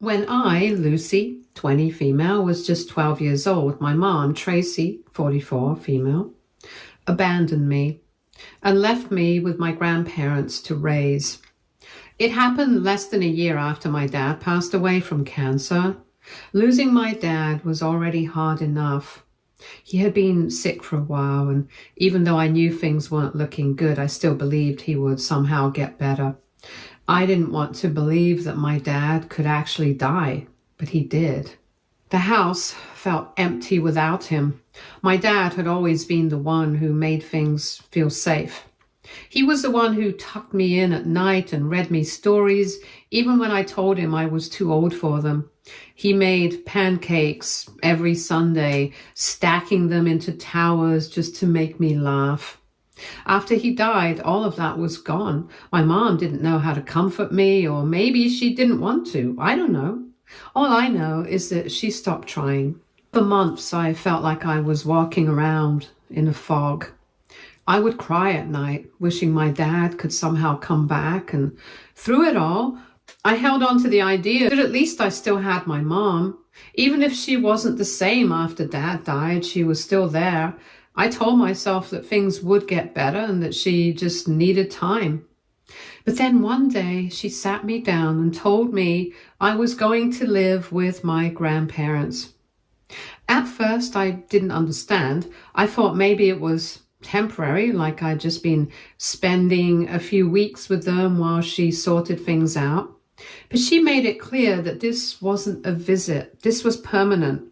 When I, Lucy, 20 female, was just 12 years old, my mom, Tracy, 44 female, abandoned me and left me with my grandparents to raise. It happened less than a year after my dad passed away from cancer. Losing my dad was already hard enough. He had been sick for a while, and even though I knew things weren't looking good, I still believed he would somehow get better. I didn't want to believe that my dad could actually die, but he did. The house felt empty without him. My dad had always been the one who made things feel safe. He was the one who tucked me in at night and read me stories, even when I told him I was too old for them. He made pancakes every Sunday, stacking them into towers just to make me laugh. After he died, all of that was gone. My mom didn't know how to comfort me, or maybe she didn't want to. I don't know. All I know is that she stopped trying. For months, I felt like I was walking around in a fog. I would cry at night, wishing my dad could somehow come back, and through it all, I held on to the idea that at least I still had my mom. Even if she wasn't the same after Dad died, she was still there. I told myself that things would get better and that she just needed time. But then one day she sat me down and told me I was going to live with my grandparents. At first, I didn't understand. I thought maybe it was temporary, like I'd just been spending a few weeks with them while she sorted things out. But she made it clear that this wasn't a visit. This was permanent.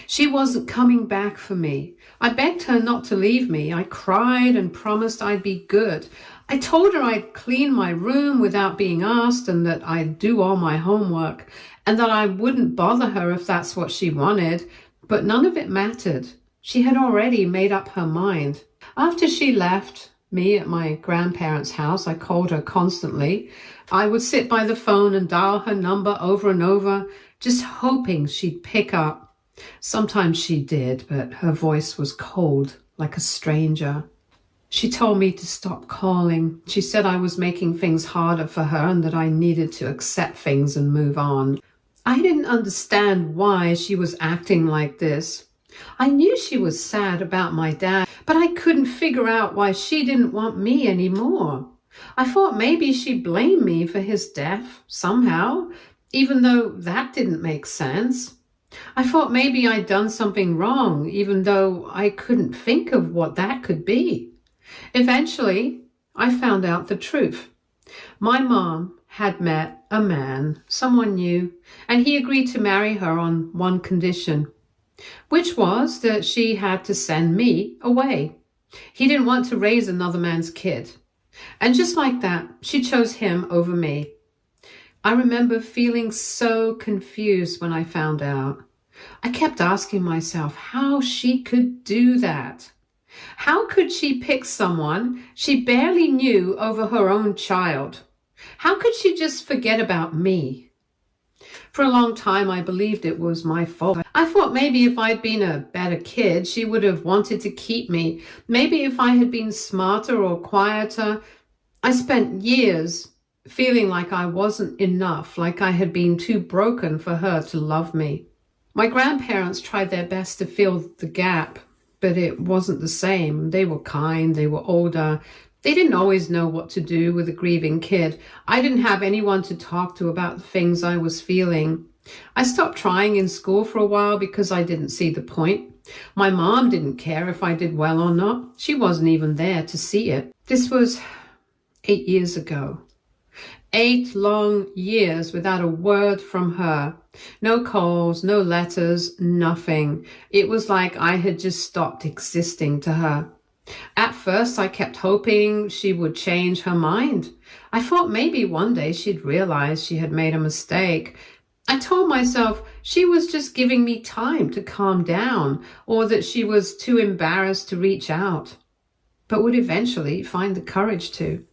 She wasn't coming back for me. I begged her not to leave me. I cried and promised I'd be good. I told her I'd clean my room without being asked, and that I'd do all my homework, and that I wouldn't bother her if that's what she wanted. But none of it mattered. She had already made up her mind. After she left me at my grandparents' house, I called her constantly. I would sit by the phone and dial her number over and over, just hoping she'd pick up. Sometimes she did, but her voice was cold, like a stranger. She told me to stop calling. She said I was making things harder for her and that I needed to accept things and move on. I didn't understand why she was acting like this. I knew she was sad about my dad, but I couldn't figure out why she didn't want me anymore. I thought maybe she blamed me for his death somehow, even though that didn't make sense. I thought maybe I'd done something wrong, even though I couldn't think of what that could be. Eventually, I found out the truth. My mom had met a man, someone new, and he agreed to marry her on one condition, which was that she had to send me away. He didn't want to raise another man's kid. And just like that, she chose him over me. I remember feeling so confused when I found out. I kept asking myself how she could do that. How could she pick someone she barely knew over her own child? How could she just forget about me? For a long time, I believed it was my fault. I thought maybe if I'd been a better kid, she would have wanted to keep me. Maybe if I had been smarter or quieter. I spent years feeling like I wasn't enough, like I had been too broken for her to love me. My grandparents tried their best to fill the gap, but it wasn't the same. They were kind, they were older. They didn't always know what to do with a grieving kid. I didn't have anyone to talk to about the things I was feeling. I stopped trying in school for a while because I didn't see the point. My mom didn't care if I did well or not. She wasn't even there to see it. This was 8 years ago. 8 long years without a word from her. No calls, no letters, nothing. It was like I had just stopped existing to her. At first, I kept hoping she would change her mind. I thought maybe one day she'd realize she had made a mistake. I told myself she was just giving me time to calm down, or that she was too embarrassed to reach out, but would eventually find the courage to.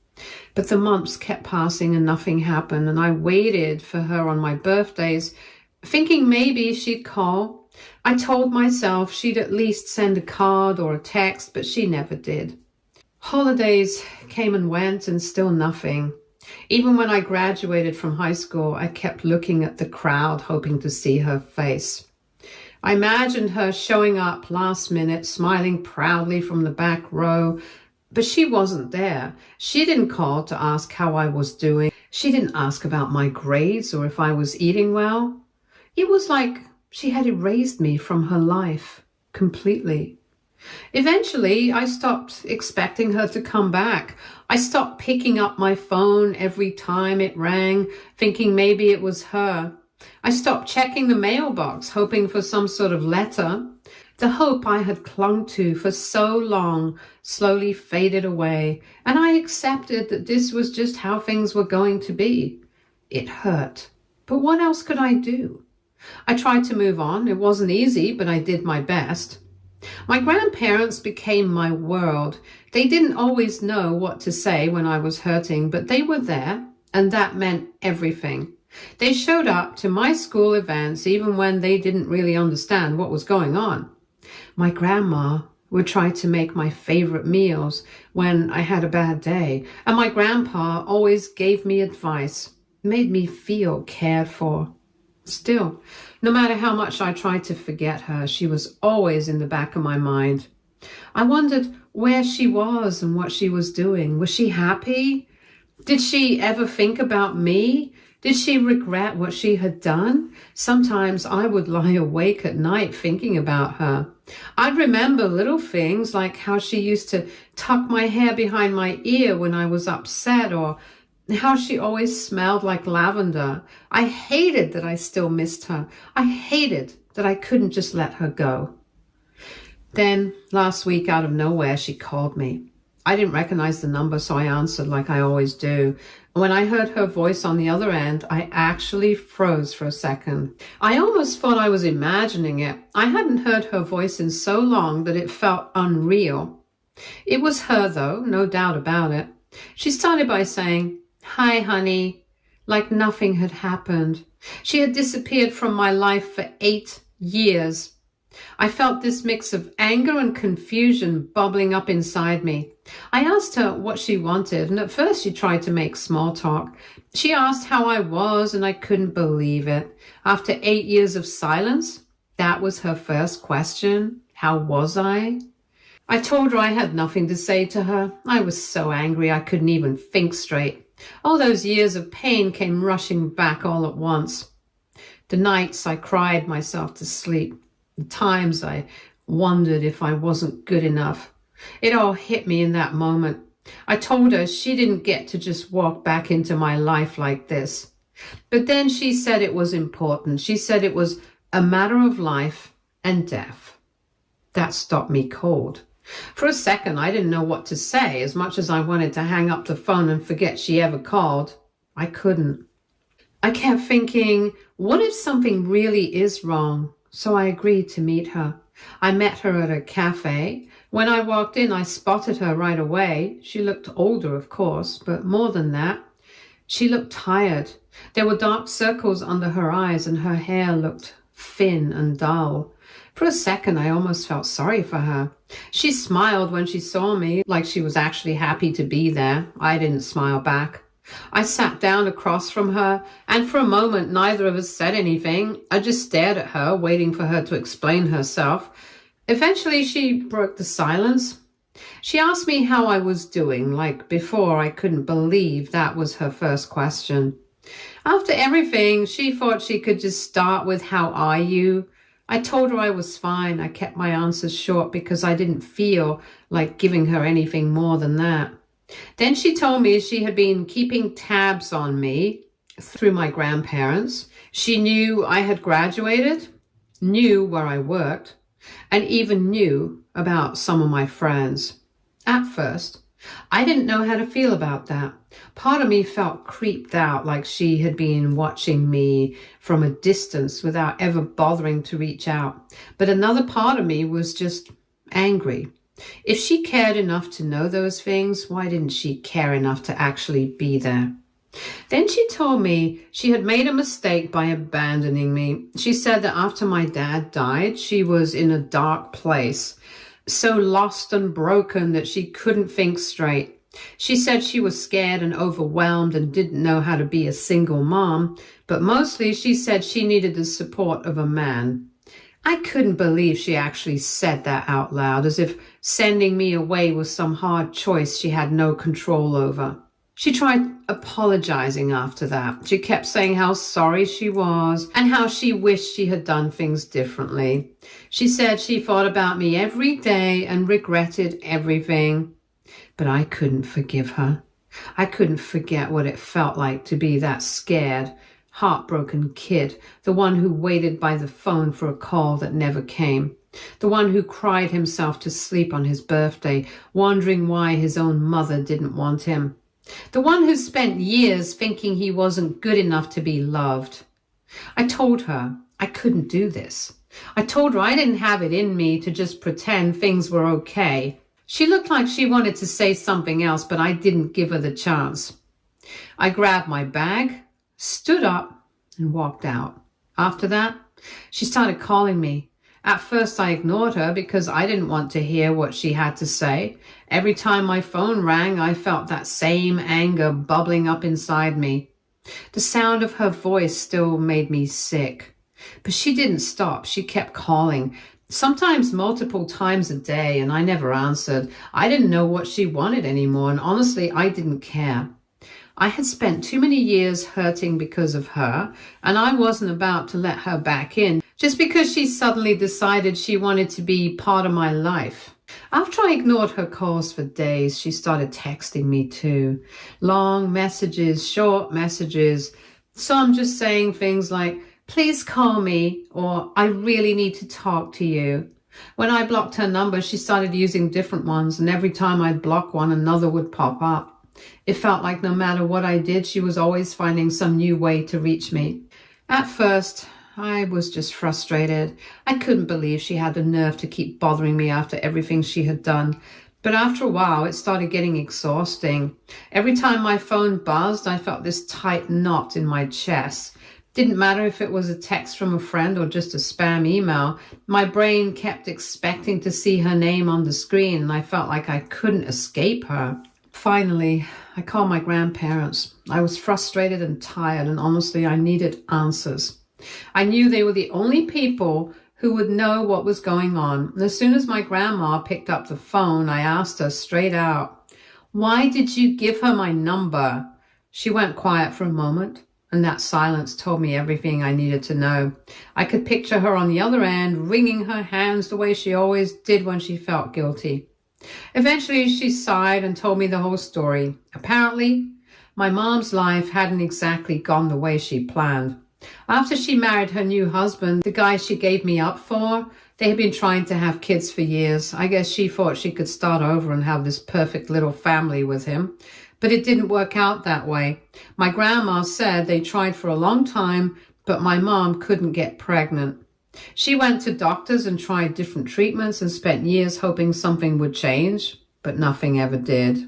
But the months kept passing and nothing happened, and I waited for her on my birthdays, thinking maybe she'd call. I told myself she'd at least send a card or a text, but she never did. Holidays came and went and still nothing. Even when I graduated from high school, I kept looking at the crowd, hoping to see her face. I imagined her showing up last minute, smiling proudly from the back row, but she wasn't there. She didn't call to ask how I was doing. She didn't ask about my grades or if I was eating well. It was like she had erased me from her life completely. Eventually, I stopped expecting her to come back. I stopped picking up my phone every time it rang, thinking maybe it was her. I stopped checking the mailbox, hoping for some sort of letter. The hope I had clung to for so long slowly faded away, and I accepted that this was just how things were going to be. It hurt, but what else could I do? I tried to move on. It wasn't easy, but I did my best. My grandparents became my world. They didn't always know what to say when I was hurting, but they were there, and that meant everything. They showed up to my school events even when they didn't really understand what was going on. My grandma would try to make my favorite meals when I had a bad day, and my grandpa always gave me advice, made me feel cared for. Still, no matter how much I tried to forget her, she was always in the back of my mind. I wondered where she was and what she was doing. Was she happy? Did she ever think about me? Did she regret what she had done? Sometimes I would lie awake at night thinking about her. I'd remember little things like how she used to tuck my hair behind my ear when I was upset, or how she always smelled like lavender. I hated that I still missed her. I hated that I couldn't just let her go. Then last week, out of nowhere, she called me. I didn't recognize the number, so I answered like I always do. When I heard her voice on the other end, I actually froze for a second. I almost thought I was imagining it. I hadn't heard her voice in so long that it felt unreal. It was her, though, no doubt about it. She started by saying, "Hi, honey," like nothing had happened. She had disappeared from my life for 8 years. I felt this mix of anger and confusion bubbling up inside me. I asked her what she wanted, and at first she tried to make small talk. She asked how I was, and I couldn't believe it. After 8 years of silence, that was her first question. How was I? I told her I had nothing to say to her. I was so angry I couldn't even think straight. All those years of pain came rushing back all at once. The nights I cried myself to sleep. The times I wondered if I wasn't good enough. It all hit me in that moment. I told her she didn't get to just walk back into my life like this. But then she said it was important. She said it was a matter of life and death. That stopped me cold. For a second, I didn't know what to say. As much as I wanted to hang up the phone and forget she ever called, I couldn't. I kept thinking, what if something really is wrong? So I agreed to meet her. I met her at a cafe. When I walked in, I spotted her right away. She looked older, of course, but more than that, she looked tired. There were dark circles under her eyes, and her hair looked thin and dull. For a second, I almost felt sorry for her. She smiled when she saw me, like she was actually happy to be there. I didn't smile back. I sat down across from her, and for a moment, neither of us said anything. I just stared at her, waiting for her to explain herself. Eventually, she broke the silence. She asked me how I was doing. Like before, I couldn't believe that was her first question. After everything, she thought she could just start with, "How are you?" I told her I was fine. I kept my answers short because I didn't feel like giving her anything more than that. Then she told me she had been keeping tabs on me through my grandparents. She knew I had graduated, knew where I worked, and even knew about some of my friends. At first, I didn't know how to feel about that. Part of me felt creeped out, like she had been watching me from a distance without ever bothering to reach out. But another part of me was just angry. If she cared enough to know those things, why didn't she care enough to actually be there? Then she told me she had made a mistake by abandoning me. She said that after my dad died, she was in a dark place, so lost and broken that she couldn't think straight. She said she was scared and overwhelmed and didn't know how to be a single mom, but mostly she said she needed the support of a man. I couldn't believe she actually said that out loud, as if sending me away was some hard choice she had no control over. She tried apologizing after that. She kept saying how sorry she was and how she wished she had done things differently. She said she thought about me every day and regretted everything. But I couldn't forgive her. I couldn't forget what it felt like to be that scared, heartbroken kid, the one who waited by the phone for a call that never came, the one who cried himself to sleep on his birthday, wondering why his own mother didn't want him, the one who spent years thinking he wasn't good enough to be loved. I told her I couldn't do this. I told her I didn't have it in me to just pretend things were okay. She looked like she wanted to say something else, but I didn't give her the chance. I grabbed my bag, stood up, and walked out. After that, she started calling me. At first, I ignored her because I didn't want to hear what she had to say. Every time my phone rang, I felt that same anger bubbling up inside me. The sound of her voice still made me sick. But she didn't stop. She kept calling, sometimes multiple times a day, and I never answered. I didn't know what she wanted anymore, and honestly, I didn't care. I had spent too many years hurting because of her, and I wasn't about to let her back in just because she suddenly decided she wanted to be part of my life. After I ignored her calls for days, she started texting me too. Long messages, short messages, some just saying things like, "Please call me," or "I really need to talk to you." When I blocked her number, she started using different ones, and every time I'd block one, another would pop up. It felt like no matter what I did, she was always finding some new way to reach me. At first, I was just frustrated. I couldn't believe she had the nerve to keep bothering me after everything she had done. But after a while, it started getting exhausting. Every time my phone buzzed, I felt this tight knot in my chest. Didn't matter if it was a text from a friend or just a spam email. My brain kept expecting to see her name on the screen, and I felt like I couldn't escape her. Finally, I called my grandparents. I was frustrated and tired, and honestly, I needed answers. I knew they were the only people who would know what was going on. And as soon as my grandma picked up the phone, I asked her straight out, "Why did you give her my number?" She went quiet for a moment, and that silence told me everything I needed to know. I could picture her on the other end, wringing her hands the way she always did when she felt guilty. Eventually, she sighed and told me the whole story. Apparently, my mom's life hadn't exactly gone the way she planned. After she married her new husband, the guy she gave me up for, they had been trying to have kids for years. I guess she thought she could start over and have this perfect little family with him. But it didn't work out that way. My grandma said they tried for a long time, but my mom couldn't get pregnant. She went to doctors and tried different treatments and spent years hoping something would change, but nothing ever did.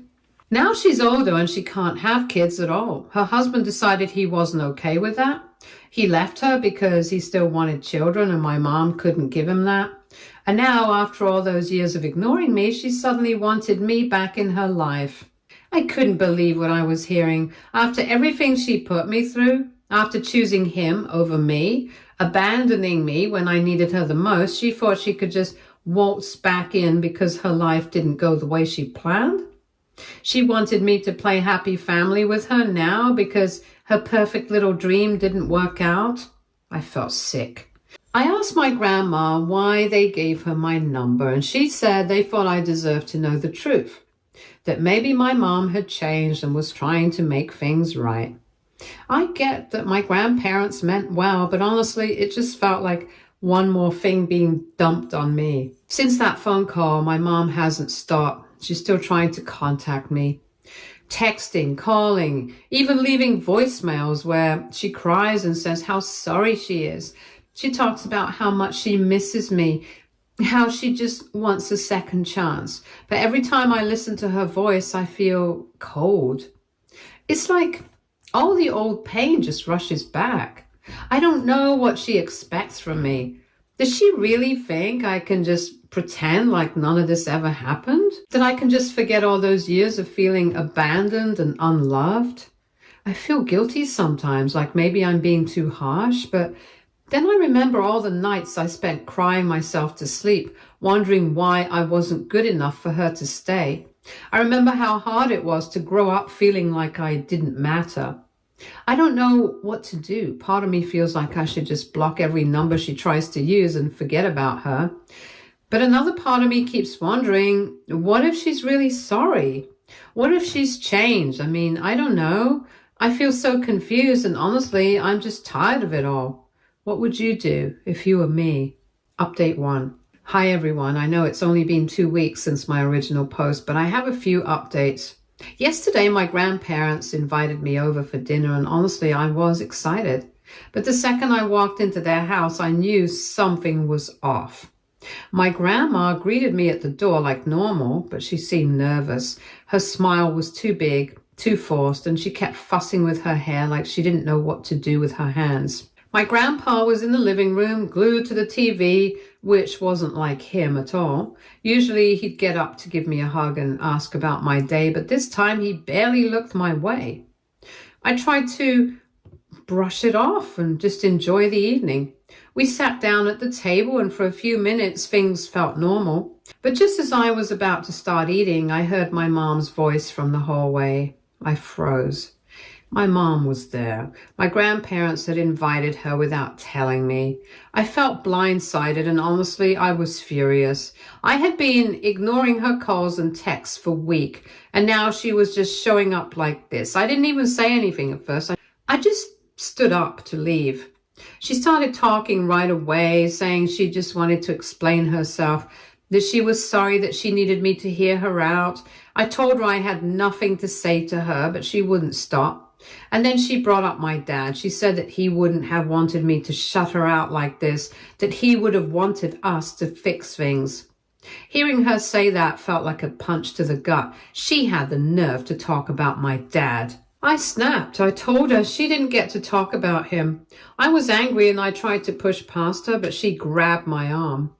Now she's older and she can't have kids at all. Her husband decided he wasn't okay with that. He left her because he still wanted children, and my mom couldn't give him that. And now, after all those years of ignoring me, she suddenly wanted me back in her life. I couldn't believe what I was hearing. After everything she put me through, after choosing him over me, abandoning me when I needed her the most, she thought she could just waltz back in because her life didn't go the way she planned. She wanted me to play happy family with her now because her perfect little dream didn't work out. I felt sick. I asked my grandma why they gave her my number, and she said they thought I deserved to know the truth, that maybe my mom had changed and was trying to make things right. I get that my grandparents meant well, but honestly, it just felt like one more thing being dumped on me. Since that phone call, my mom hasn't stopped. She's still trying to contact me. Texting, calling, even leaving voicemails where she cries and says how sorry she is. She talks about how much she misses me, how she just wants a second chance. But every time I listen to her voice, I feel cold. It's like all the old pain just rushes back. I don't know what she expects from me. Does she really think I can just pretend like none of this ever happened? That I can just forget all those years of feeling abandoned and unloved? I feel guilty sometimes, like maybe I'm being too harsh, but then I remember all the nights I spent crying myself to sleep, wondering why I wasn't good enough for her to stay. I remember how hard it was to grow up feeling like I didn't matter. I don't know what to do. Part of me feels like I should just block every number she tries to use and forget about her. But another part of me keeps wondering, what if she's really sorry? What if she's changed? I mean, I don't know. I feel so confused, and honestly, I'm just tired of it all. What would you do if you were me? Update 1. Hi everyone. I know it's only been 2 weeks since my original post, but I have a few updates. Yesterday, my grandparents invited me over for dinner, and honestly, I was excited. But the second I walked into their house, I knew something was off. My grandma greeted me at the door like normal, but she seemed nervous. Her smile was too big, too forced, and she kept fussing with her hair like she didn't know what to do with her hands. My grandpa was in the living room, glued to the TV, which wasn't like him at all. Usually he'd get up to give me a hug and ask about my day, but this time he barely looked my way. I tried to brush it off and just enjoy the evening. We sat down at the table, and for a few minutes things felt normal. But just as I was about to start eating, I heard my mom's voice from the hallway. I froze. My mom was there. My grandparents had invited her without telling me. I felt blindsided, and honestly, I was furious. I had been ignoring her calls and texts for weeks, and now she was just showing up like this. I didn't even say anything at first. I just stood up to leave. She started talking right away, saying she just wanted to explain herself, that she was sorry that she needed me to hear her out. I told her I had nothing to say to her, but she wouldn't stop. And then she brought up my dad. She said that he wouldn't have wanted me to shut her out like this, that he would have wanted us to fix things. Hearing her say that felt like a punch to the gut. She had the nerve to talk about my dad. I snapped. I told her she didn't get to talk about him. I was angry and I tried to push past her, but she grabbed my arm.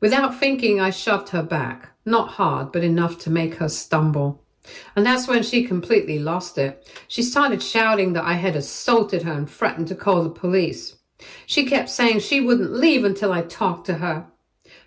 Without thinking, I shoved her back. Not hard, but enough to make her stumble. And that's when she completely lost it. She started shouting that I had assaulted her and threatened to call the police. She kept saying she wouldn't leave until I talked to her.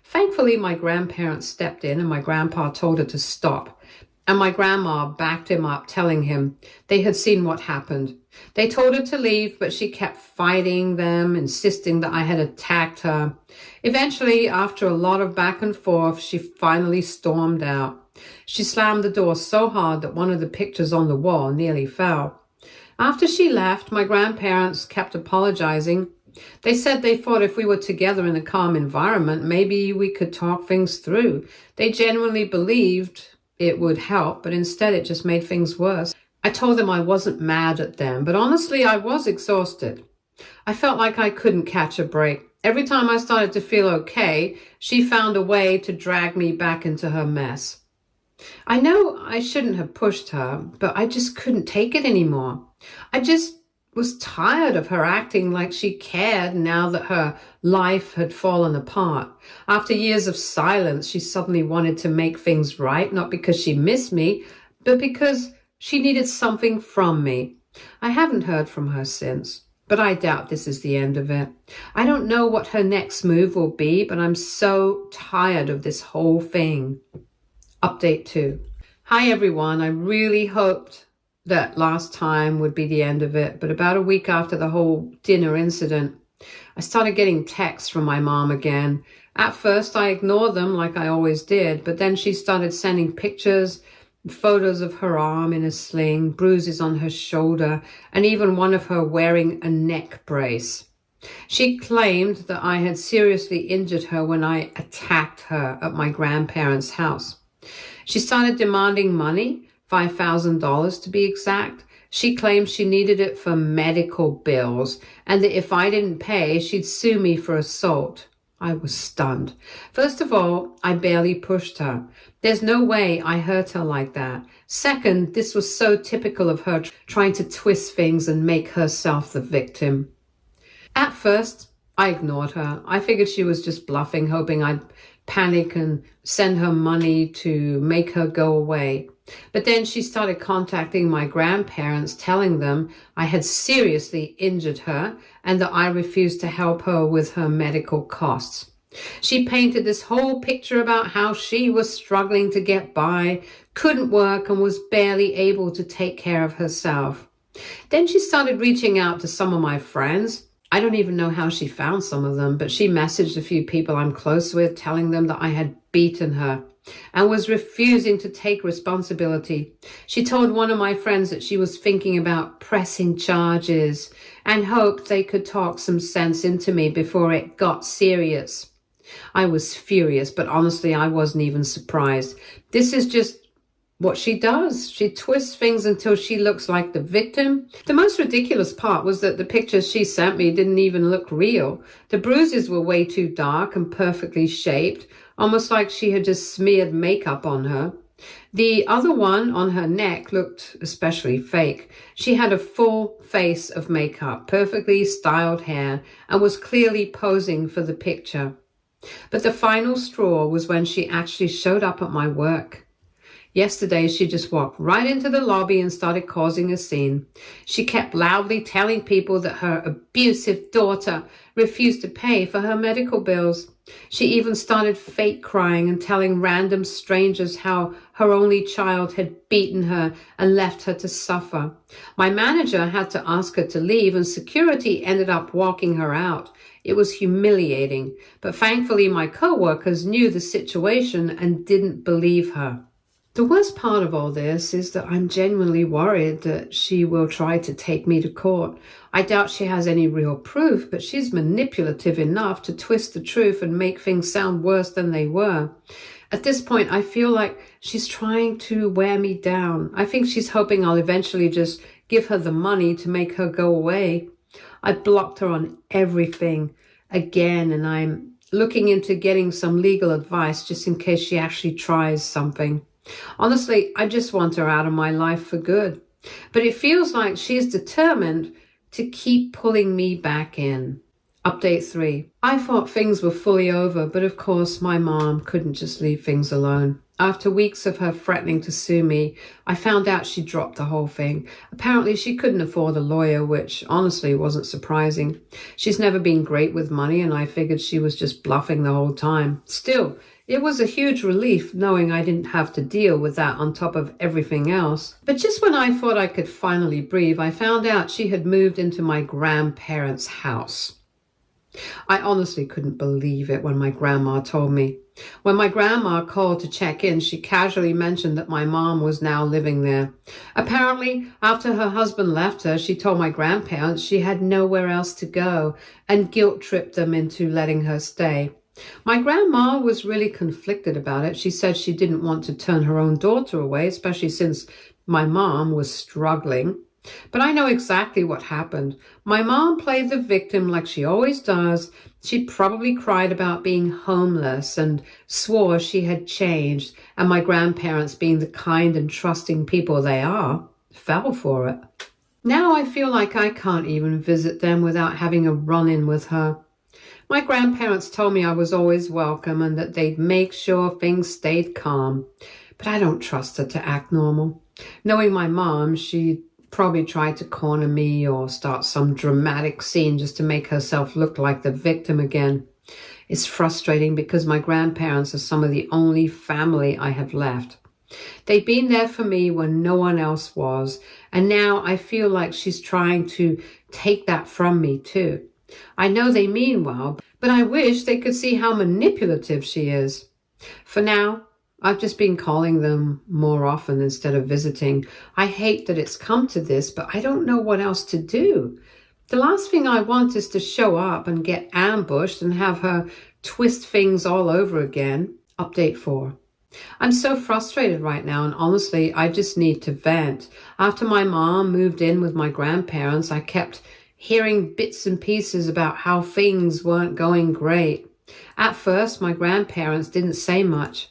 Thankfully, my grandparents stepped in and my grandpa told her to stop. And my grandma backed him up, telling him they had seen what happened. They told her to leave, but she kept fighting them, insisting that I had attacked her. Eventually, after a lot of back and forth, she finally stormed out. She slammed the door so hard that one of the pictures on the wall nearly fell. After she left, my grandparents kept apologizing. They said they thought if we were together in a calm environment, maybe we could talk things through. They genuinely believed it would help, but instead it just made things worse. I told them I wasn't mad at them, but honestly, I was exhausted. I felt like I couldn't catch a break. Every time I started to feel okay, she found a way to drag me back into her mess. I know I shouldn't have pushed her, but I just couldn't take it anymore. I just was tired of her acting like she cared now that her life had fallen apart. After years of silence, she suddenly wanted to make things right, not because she missed me, but because she needed something from me. I haven't heard from her since, but I doubt this is the end of it. I don't know what her next move will be, but I'm so tired of this whole thing. Update 2. Hi everyone. I really hoped that last time would be the end of it, but about a week after the whole dinner incident, I started getting texts from my mom again. At first I ignored them like I always did, but then she started sending pictures, photos of her arm in a sling, bruises on her shoulder, and even one of her wearing a neck brace. She claimed that I had seriously injured her when I attacked her at my grandparents' house. She started demanding money, $5,000 to be exact. She claimed she needed it for medical bills and that if I didn't pay, she'd sue me for assault. I was stunned. First of all, I barely pushed her. There's no way I hurt her like that. Second, this was so typical of her trying to twist things and make herself the victim. At first, I ignored her. I figured she was just bluffing, hoping I'd panic and send her money to make her go away. But then she started contacting my grandparents, telling them I had seriously injured her and that I refused to help her with her medical costs. She painted this whole picture about how she was struggling to get by, couldn't work, and was barely able to take care of herself. Then she started reaching out to some of my friends. I don't even know how she found some of them, but she messaged a few people I'm close with, telling them that I had beaten her and was refusing to take responsibility. She told one of my friends that she was thinking about pressing charges and hoped they could talk some sense into me before it got serious. I was furious, but honestly, I wasn't even surprised. This is just what she does. She twists things until she looks like the victim. The most ridiculous part was that the pictures she sent me didn't even look real. The bruises were way too dark and perfectly shaped, almost like she had just smeared makeup on her. The other one on her neck looked especially fake. She had a full face of makeup, perfectly styled hair, and was clearly posing for the picture. But the final straw was when she actually showed up at my work. Yesterday, she just walked right into the lobby and started causing a scene. She kept loudly telling people that her abusive daughter refused to pay for her medical bills. She even started fake crying and telling random strangers how her only child had beaten her and left her to suffer. My manager had to ask her to leave, and security ended up walking her out. It was humiliating, but thankfully my co-workers knew the situation and didn't believe her. The worst part of all this is that I'm genuinely worried that she will try to take me to court. I doubt she has any real proof, but she's manipulative enough to twist the truth and make things sound worse than they were. At this point, I feel like she's trying to wear me down. I think she's hoping I'll eventually just give her the money to make her go away. I blocked her on everything again, and I'm looking into getting some legal advice just in case she actually tries something. Honestly, I just want her out of my life for good. But it feels like she's determined to keep pulling me back in. Update 3. I thought things were fully over, but of course my mom couldn't just leave things alone. After weeks of her threatening to sue me, I found out she dropped the whole thing. Apparently she couldn't afford a lawyer, which honestly wasn't surprising. She's never been great with money, and I figured she was just bluffing the whole time. Still, it was a huge relief knowing I didn't have to deal with that on top of everything else. But just when I thought I could finally breathe, I found out she had moved into my grandparents' house. I honestly couldn't believe it when my grandma told me. When my grandma called to check in, she casually mentioned that my mom was now living there. Apparently, after her husband left her, she told my grandparents she had nowhere else to go and guilt-tripped them into letting her stay. My grandma was really conflicted about it. She said she didn't want to turn her own daughter away, especially since my mom was struggling. But I know exactly what happened. My mom played the victim like she always does. She probably cried about being homeless and swore she had changed, and my grandparents, being the kind and trusting people they are, fell for it. Now I feel like I can't even visit them without having a run-in with her. My grandparents told me I was always welcome and that they'd make sure things stayed calm. But I don't trust her to act normal. Knowing my mom, she'd probably try to corner me or start some dramatic scene just to make herself look like the victim again. It's frustrating because my grandparents are some of the only family I have left. They've been there for me when no one else was, and now I feel like she's trying to take that from me too. I know they mean well, but I wish they could see how manipulative she is. For now, I've just been calling them more often instead of visiting. I hate that it's come to this, but I don't know what else to do. The last thing I want is to show up and get ambushed and have her twist things all over again. Update 4. I'm so frustrated right now, and honestly, I just need to vent. After my mom moved in with my grandparents, I kept hearing bits and pieces about how things weren't going great. At first, my grandparents didn't say much.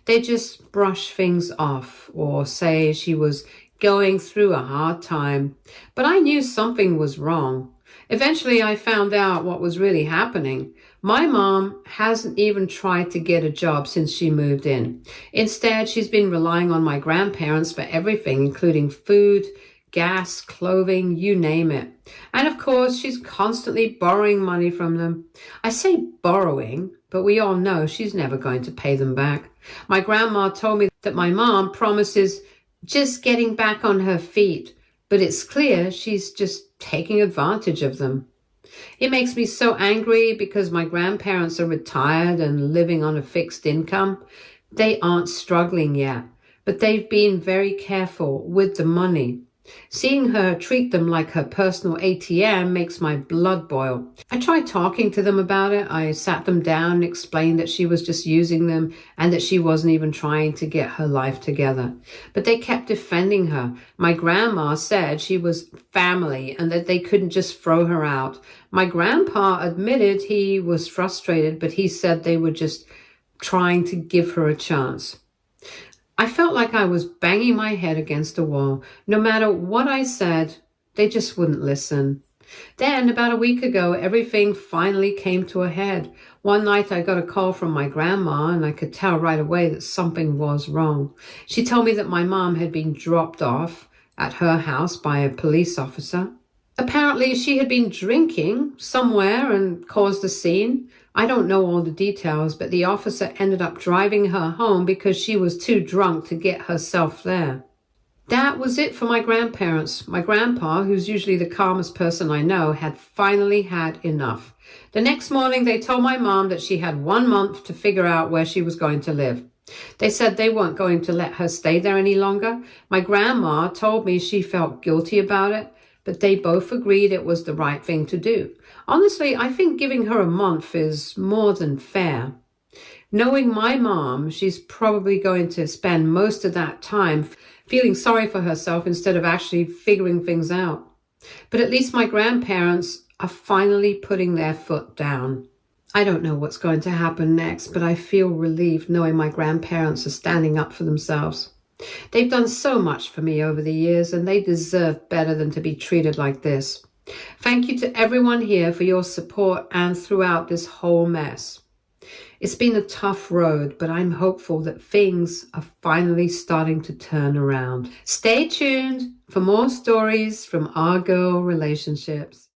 They just brush things off or say she was going through a hard time. But I knew something was wrong. Eventually, I found out what was really happening. My mom hasn't even tried to get a job since she moved in. Instead, she's been relying on my grandparents for everything, including food, gas, clothing, you name it. And of course, she's constantly borrowing money from them. I say borrowing, but we all know she's never going to pay them back. My grandma told me that my mom promises just getting back on her feet, but it's clear she's just taking advantage of them. It makes me so angry because my grandparents are retired and living on a fixed income. They aren't struggling yet, but they've been very careful with the money. Seeing her treat them like her personal ATM makes my blood boil. I tried talking to them about it. I sat them down and explained that she was just using them and that she wasn't even trying to get her life together. But they kept defending her. My grandma said she was family and that they couldn't just throw her out. My grandpa admitted he was frustrated, but he said they were just trying to give her a chance. I felt like I was banging my head against a wall. No matter what I said, they just wouldn't listen. Then, about a week ago, everything finally came to a head. One night I got a call from my grandma and I could tell right away that something was wrong. She told me that my mom had been dropped off at her house by a police officer. Apparently, she had been drinking somewhere and caused a scene. I don't know all the details, but the officer ended up driving her home because she was too drunk to get herself there. That was it for my grandparents. My grandpa, who's usually the calmest person I know, had finally had enough. The next morning, they told my mom that she had 1 month to figure out where she was going to live. They said they weren't going to let her stay there any longer. My grandma told me she felt guilty about it, but they both agreed it was the right thing to do. Honestly, I think giving her a month is more than fair. Knowing my mom, she's probably going to spend most of that time feeling sorry for herself instead of actually figuring things out. But at least my grandparents are finally putting their foot down. I don't know what's going to happen next, but I feel relieved knowing my grandparents are standing up for themselves. They've done so much for me over the years, and they deserve better than to be treated like this. Thank you to everyone here for your support and throughout this whole mess. It's been a tough road, but I'm hopeful that things are finally starting to turn around. Stay tuned for more stories from our girl relationships.